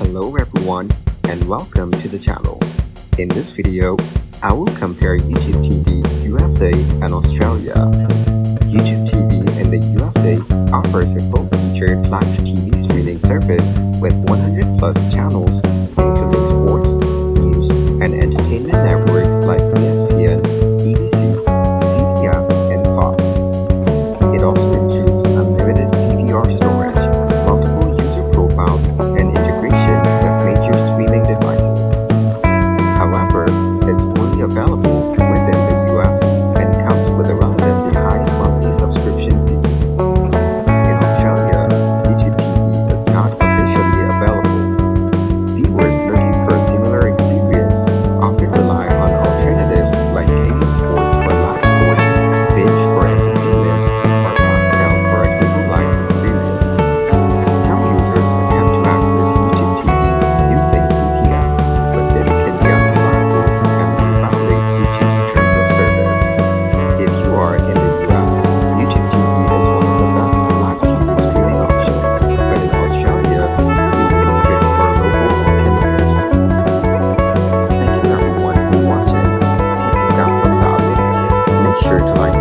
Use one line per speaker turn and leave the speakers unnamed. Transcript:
Hello everyone and welcome to the channel. In this video, I will compare YouTube TV USA and Australia. YouTube TV in the USA offers a full-featured live TV streaming service with 100 plus channels, including sports, news, and entertainment networks like ESPN, ABC, CBS, and Fox. It also includes unlimited DVR storage, multiple user profiles, and integration with major streaming devices. However, it's only available within the US and comes with a relatively high monthly subscription fee. In Australia, YouTube TV is not officially available. Viewers looking for a similar experience often rely on alternatives like KU Sports for live sports, Binge for entertainment, or Foxtel for a cable-like experience. Some users attempt to access YouTube TV using VPNs, but this can be unreliable and may violate YouTube's terms of service. If you are in the US, YouTube TV is one of the best live TV streaming options, but in Australia, you will look for local alternatives. Thank you everyone for watching. Hope you got some value. Make sure to like